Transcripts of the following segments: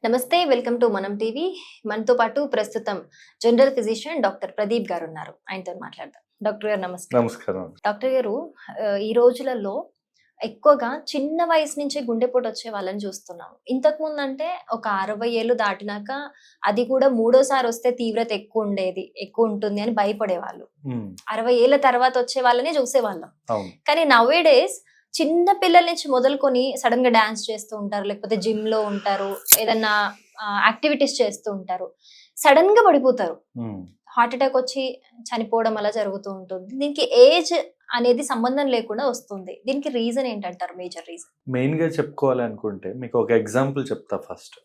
నమస్తే, welcome to మనం TV. మనతో పాటు ప్రస్తుతం జనరల్ ఫిజిషియన్ డాక్టర్ ప్రదీప్ గారు ఉన్నారు. ఆయనతో మాట్లాడదాం. డాక్టర్ గారు నమస్కారం. నమస్కారం. డాక్టర్ గారు, ఈ రోజులలో ఎక్కువగా చిన్న వయసు నుంచి గుండెపోటు వచ్చే వాళ్ళని చూస్తున్నాం. ఇంతకు ముందు అంటే ఒక 60 ఏళ్ళు దాటినాక అది కూడా మూడోసారి వస్తే తీవ్రత ఎక్కువ ఉంటుంది అని భయపడేవాళ్ళు. 60 ఏళ్ళ తర్వాత వచ్చే వాళ్ళనే చూసేవాళ్ళం. కానీ నౌ డేస్ చిన్న పిల్లల నుంచి మొదలుకొని సడన్ గా డాన్స్ చేస్తూ ఉంటారు, లేకపోతే జిమ్ లో ఉంటారు, ఏదన్నా యాక్టివిటీస్ చేస్తూ ఉంటారు, సడన్ గా పడిపోతారు, హార్ట్ అటాక్ వచ్చి చనిపోవడం అలా జరుగుతూ ఉంటుంది. దీనికి ఏజ్ అనేది సంబంధం లేకుండా వస్తుంది. దీనికి రీజన్ ఏంటంటారు? మేజర్ రీజన్ మెయిన్ గా చెప్పుకోవాలనుకుంటే మీకు ఒక ఎగ్జాంపుల్ చెప్తా. ఫస్ట్,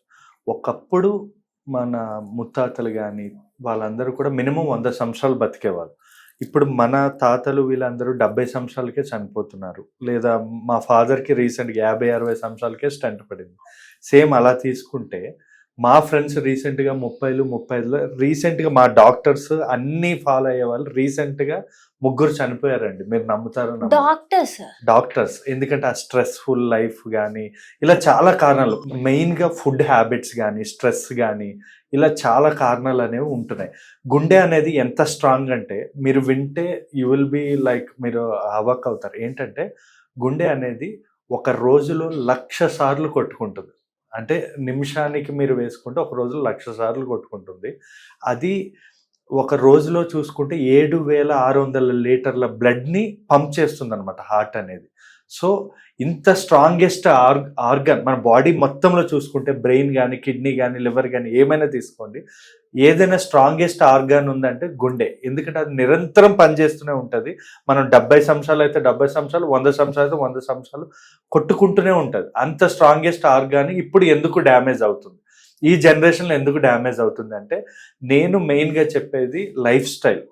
ఒకప్పుడు మన ముత్తాతలు కానీ వాళ్ళందరూ కూడా మినిమం 100 సంవత్సరాలు బతికేవాళ్ళు. ఇప్పుడు మన తాతలు వీళ్ళందరూ 70 సంవత్సరాలకే చనిపోతున్నారు. లేదా మా ఫాదర్కి రీసెంట్గా 50-60 సంవత్సరాలకే స్టంట్ పడింది. సేమ్ అలా తీసుకుంటే మా ఫ్రెండ్స్ రీసెంట్గా 30-35లో రీసెంట్గా మా డాక్టర్స్ అన్నీ ఫాలో అయ్యే వాళ్ళు రీసెంట్గా 3 చనిపోయారండి. మీరు నమ్ముతారు? డాక్టర్స్. ఎందుకంటే ఆ స్ట్రెస్ఫుల్ లైఫ్ కానీ ఇలా చాలా కారణాలు, మెయిన్గా ఫుడ్ హ్యాబిట్స్ కానీ స్ట్రెస్ కానీ ఇలా చాలా కారణాలు అనేవి ఉంటున్నాయి. గుండె అనేది ఎంత స్ట్రాంగ్ అంటే మీరు వింటే యూ విల్ బి లైక్ మీరు అవాక్ అవుతారు. ఏంటంటే గుండె అనేది ఒక రోజులో 1,00,000 సార్లు కొట్టుకుంటుంది. అంటే నిమిషానికి మీరు వేసుకుంటే ఒక రోజులో 1,00,000 సార్లు కొట్టుకుంటుంది. అది ఒక రోజులో చూసుకుంటే 7,600 లీటర్ల బ్లడ్ని పంప్ చేస్తుంది అనమాట హార్ట్ అనేది. సో ఇంత స్ట్రాంగెస్ట్ ఆర్గన్ మన బాడీ మొత్తంలో చూసుకుంటే బ్రెయిన్ కానీ కిడ్నీ కానీ లివర్ కానీ ఏమైనా తీసుకోండి, ఏదైనా స్ట్రాంగెస్ట్ ఆర్గాన్ ఉందంటే గుండె. ఎందుకంటే అది నిరంతరం పనిచేస్తూనే ఉంటుంది. మనం 70 సంవత్సరాలు అయితే 70 సంవత్సరాలు, 100 సంవత్సరాలు అయితే 100 సంవత్సరాలు కొట్టుకుంటూనే ఉంటుంది. అంత స్ట్రాంగెస్ట్ ఆర్గాన్ ఇప్పుడు ఎందుకు డ్యామేజ్ అవుతుంది, ఈ జనరేషన్లో ఎందుకు డ్యామేజ్ అవుతుంది అంటే నేను మెయిన్గా చెప్పేది లైఫ్ స్టైల్.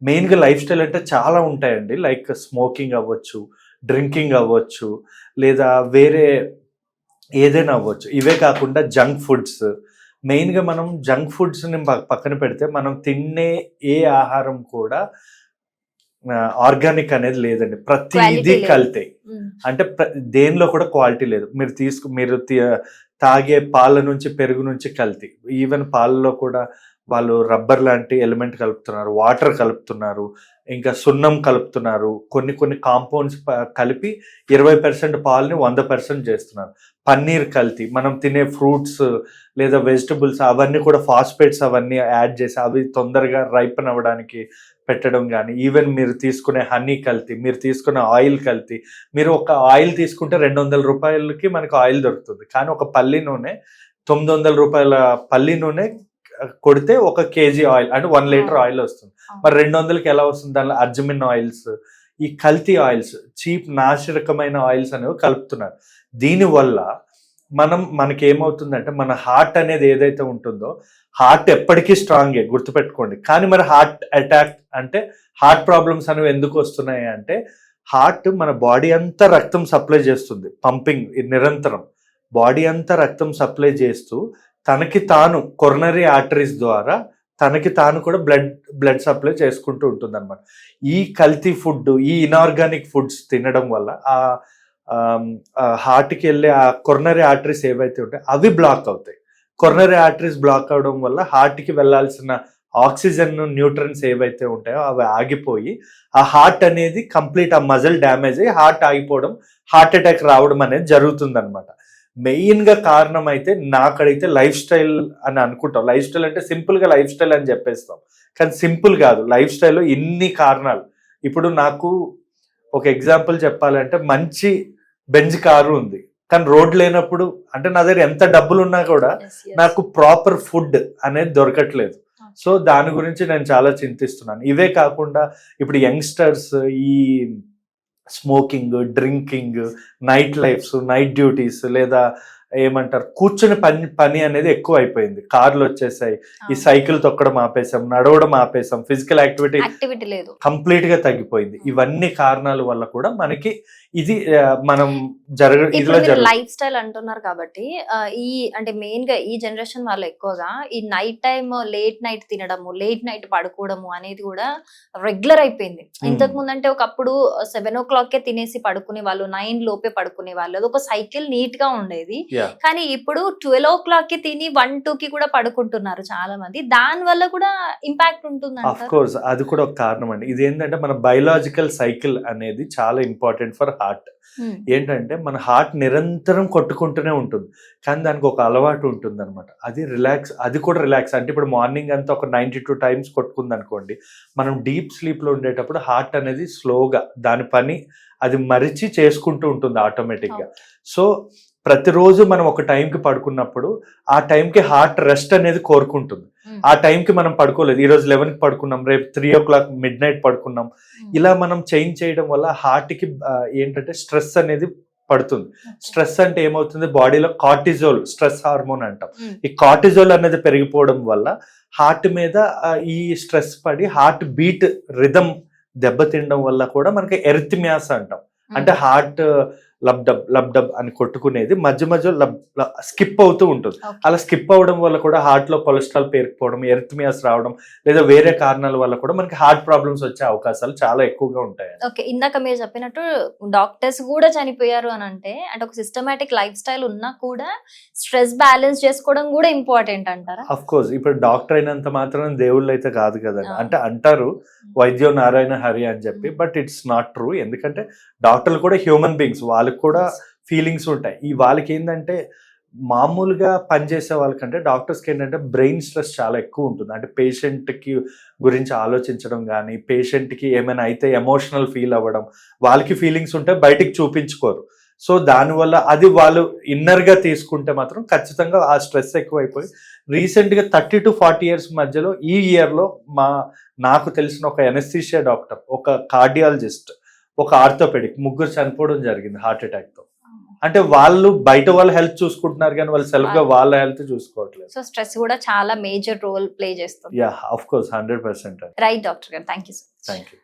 మెయిన్గా లైఫ్ స్టైల్ అంటే చాలా ఉంటాయండి. లైక్ స్మోకింగ్ అవ్వచ్చు, డ్రింకింగ్ అవ్వచ్చు, లేదా వేరే ఏదైనా అవ్వచ్చు. ఇవే కాకుండా జంక్ ఫుడ్స్. మెయిన్గా మనం జంక్ ఫుడ్స్ని పక్కన పెడితే మనం తినే ఏ ఆహారం కూడా ఆర్గానిక్ అనేది లేదండి. ప్రతిదీ కల్తీ. అంటే దేనిలో కూడా క్వాలిటీ లేదు. మీరు తాగే పాల నుంచి పెరుగు నుంచి కల్తీ. ఈవెన్ పాలలో కూడా వాళ్ళు రబ్బర్ లాంటి ఎలిమెంట్ కలుపుతున్నారు, వాటర్ కలుపుతున్నారు, ఇంకా సున్నం కలుపుతున్నారు, కొన్ని కాంపౌండ్స్ కలిపి 20% పాలని 100% చేస్తున్నారు. పన్నీర్ కల్తీ. మనం తినే ఫ్రూట్స్ లేదా వెజిటబుల్స్ అవన్నీ కూడా ఫాస్ఫేట్స్ అవన్నీ యాడ్ చేసి అవి తొందరగా రైపన్ అవ్వడానికి పెట్టడం కానీ, ఈవెన్ మీరు తీసుకునే హనీ కల్తీ, మీరు తీసుకునే ఆయిల్ కల్తీ. మీరు ఒక ఆయిల్ తీసుకుంటే 200 రూపాయలకి మనకు ఆయిల్ దొరుకుతుంది. కానీ ఒక పల్లి నూనె 900 రూపాయల పల్లి నూనె కొడితే 1 కేజీ ఆయిల్ అంటే 1 లీటర్ ఆయిల్ వస్తుంది. మరి 200కి ఎలా వస్తుంది? దానిలో అర్జమిన్ ఆయిల్స్, ఈ కల్తీ ఆయిల్స్, చీప్ నాసిరకమైన ఆయిల్స్ అనేవి కలుపుతున్నారు. దీనివల్ల మనకి ఏమవుతుందంటే మన హార్ట్ అనేది ఏదైతే ఉంటుందో హార్ట్ ఎప్పటికీ స్ట్రాంగే, గుర్తుపెట్టుకోండి. కానీ మరి హార్ట్ అటాక్ అంటే హార్ట్ ప్రాబ్లమ్స్ అనేవి ఎందుకు వస్తున్నాయి అంటే హార్ట్ మన బాడీ అంతా రక్తం సప్లై చేస్తుంది, పంపింగ్ నిరంతరం బాడీ అంతా రక్తం సప్లై చేస్తూ తనకి తాను కొరనరీ ఆర్టరీస్ ద్వారా తనకి తాను కూడా బ్లడ్ సప్లై చేసుకుంటూ ఉంటుంది అనమాట. ఈ కల్తీ ఫుడ్, ఈ ఇన్ఆర్గానిక్ ఫుడ్స్ తినడం వల్ల ఆ హార్ట్కి వెళ్ళే ఆ కొరనరీ ఆర్టరీస్ ఏవైతే ఉంటాయో అవి బ్లాక్ అవుతాయి. కొరనరీ ఆర్టరీస్ బ్లాక్ అవడం వల్ల హార్ట్కి వెళ్ళాల్సిన ఆక్సిజన్, న్యూట్రన్స్ ఏవైతే ఉంటాయో అవి ఆగిపోయి ఆ హార్ట్ అనేది కంప్లీట్ ఆ మజిల్ డ్యామేజ్ అయ్యి హార్ట్ ఆగిపోవడం, హార్ట్ అటాక్ రావడం అనేది జరుగుతుంది అనమాట. మెయిన్గా కారణం అయితే నాకడైతే లైఫ్ స్టైల్ అని అనుకుంటాం. లైఫ్ స్టైల్ అంటే సింపుల్గా లైఫ్ స్టైల్ అని చెప్పేస్తాం, కానీ సింపుల్ కాదు. లైఫ్ స్టైల్లో ఇన్ని కారణాలు. ఇప్పుడు నాకు ఒక ఎగ్జాంపుల్ చెప్పాలంటే మంచి బెంజ్ కారు ఉంది, కానీ రోడ్ లేనప్పుడు అంటే నా దగ్గర ఎంత డబ్బులు ఉన్నా కూడా నాకు ప్రాపర్ ఫుడ్ అనేది దొరకట్లేదు. సో దాని గురించి నేను చాలా చింతిస్తున్నాను. ఇవే కాకుండా ఇప్పుడు యంగ్స్టర్స్ ఈ smoking, drinking, night lifes, night duties, లేదా ఏమంటారు కూర్చుని పని అనేది ఎక్కువ అయిపోయింది. కార్లు వచ్చేసాయి, ఈ సైకిల్ తొక్కడం ఆపేసాం, నడవడం ఆపేసాం, ఫిజికల్ యాక్టివిటీ లేదు, కంప్లీట్ గా తగ్గిపోయింది. ఇవన్నీ కారణాల వల్ల కూడా మనకి ఇది మనం ఇప్పుడు ఇదిలో మీరు జరుగు లైఫ్ స్టైల్ అంటున్నారు కాబట్టి ఈ అంటే మెయిన్ గా ఈ జనరేషన్ వాళ్ళు ఎక్కువగా ఈ నైట్ టైమ్ లేట్ నైట్ తినడము, లేట్ నైట్ పడుకోవడము అనేది కూడా రెగ్యులర్ అయిపోయింది. ఇంతకు ముందు అంటే ఒకప్పుడు 7 o'clock తినేసి పడుకునే వాళ్ళు, 9 లోపే పడుకునే వాళ్ళు. అది ఒక సైకిల్ నీట్ గా ఉండేది. యా కానీ ఇప్పుడు 12 o'clock తిని 1-2కి కూడా పడుకుంటున్నారు చాలా మంది. దాని వల్ల కూడా ఇంపాక్ట్ ఉంటుంది ఆఫ్ అంటారు. కోర్స్ అది కూడా ఒక కారణం అండి. ఇది ఏంటంటే మన బయలాజికల్ సైకిల్ అనేది చాలా ఇంపార్టెంట్ ఫర్ హార్ట్. ఏంటంటే మన హార్ట్ నిరంతరం కొట్టుకుంటూనే ఉంటుంది, కానీ దానికి ఒక అలవాటు ఉంటుంది అనమాట. అది కూడా రిలాక్స్ అంటే ఇప్పుడు మార్నింగ్ అంతా ఒక 92 times కొట్టుకుంది అనుకోండి, మనం డీప్ స్లీప్లో ఉండేటప్పుడు హార్ట్ అనేది స్లోగా దాని పని అది మరిచి చేసుకుంటూ ఉంటుంది ఆటోమేటిక్గా. సో ప్రతిరోజు మనం ఒక టైంకి పడుకున్నప్పుడు ఆ టైంకి హార్ట్ రెస్ట్ అనేది కోరుకుంటుంది. ఆ టైంకి మనం పడుకోలేదు, ఈరోజు 11కి పడుకున్నాం, రేపు 3 o'clock midnight పడుకున్నాం. ఇలా మనం చేంజ్ చేయడం వల్ల హార్ట్కి ఏంటంటే స్ట్రెస్ అనేది పడుతుంది. స్ట్రెస్ అంటే ఏమవుతుంది, బాడీలో కార్టిజోల్ స్ట్రెస్ హార్మోన్ అంటాం. ఈ కార్టిజోల్ అనేది పెరిగిపోవడం వల్ల హార్ట్ మీద ఈ స్ట్రెస్ పడి హార్ట్ బీట్ రిథమ్ దెబ్బతినడం వల్ల కూడా మనకి ఎరిథ్మియాస్ అంటాం. అంటే హార్ట్ లబ్ అని కొట్టుకునేది మధ్య మధ్యలో స్కిప్ అవుతూ ఉంటుంది. అలా స్కిప్ అవడం వల్ల కూడా హార్ట్ లో కొలెస్ట్రాల్ పేరుకుపోవడం, ఎరిథ్మియాస్ రావడం, లేదా వేరే కారణాల వల్ల కూడా మనకి హార్ట్ ప్రాబ్లమ్స్ వచ్చే అవకాశాలు చాలా ఎక్కువగా ఉంటాయి. ఓకే, ఇందాక మీరు చెప్పినట్టు డాక్టర్స్ కూడా చనిపోయారు అని అంటే ఒక సిస్టమాటిక్ లైఫ్ స్టైల్ ఉన్నా కూడా స్ట్రెస్ బ్యాలెన్స్ చేసుకోవడం కూడా ఇంపార్టెంట్ అంటారా? అఫ్ కోర్స్ ఇప్పుడు డాక్టర్ అయినంత మాత్రం దేవుళ్ళు అయితే కాదు కదండి. అంటే అంటారు వైద్యో నారాయణ హరి అని చెప్పి, బట్ ఇట్స్ నాట్ ట్రూ. ఎందుకంటే డాక్టర్లు కూడా హ్యూమన్ బీయింగ్స్, వాళ్ళకి కూడా ఫీలింగ్స్ ఉంటాయి. వాళ్ళకి ఏంటంటే మామూలుగా పనిచేసే వాళ్ళకంటే డాక్టర్స్కి ఏంటంటే బ్రెయిన్ స్ట్రెస్ చాలా ఎక్కువ ఉంటుంది. అంటే పేషెంట్కి గురించి ఆలోచించడం కానీ, పేషెంట్కి ఏమైనా అయితే ఎమోషనల్ ఫీల్ అవ్వడం, వాళ్ళకి ఫీలింగ్స్ ఉంటే బయటికి చూపించుకోరు. సో దానివల్ల అది వాళ్ళు ఇన్నర్గా తీసుకుంటే మాత్రం ఖచ్చితంగా ఆ స్ట్రెస్ ఎక్కువైపోయి రీసెంట్గా 30 to 40 years మధ్యలో ఈ ఇయర్లో నాకు తెలిసిన ఒక ఎనస్థీషియా డాక్టర్, ఒక కార్డియాలజిస్ట్, ఒక ఆర్థోపెడిక్ ముగ్గురు చనిపోవడం జరిగింది హార్ట్ అటాక్తో. అంటే వాళ్ళు బయట వాళ్ళ హెల్త్ చూసుకుంటున్నారు కానీ వాళ్ళు సెల్ఫ్ గా వాళ్ళ హెల్త్ చూసుకోవట్లేదు. సో స్ట్రెస్ కూడా చాలా మేజర్ రోల్ ప్లే చేస్తుంది. Yeah of course 100%. Right doctor గారు, థ్యాంక్ యూ.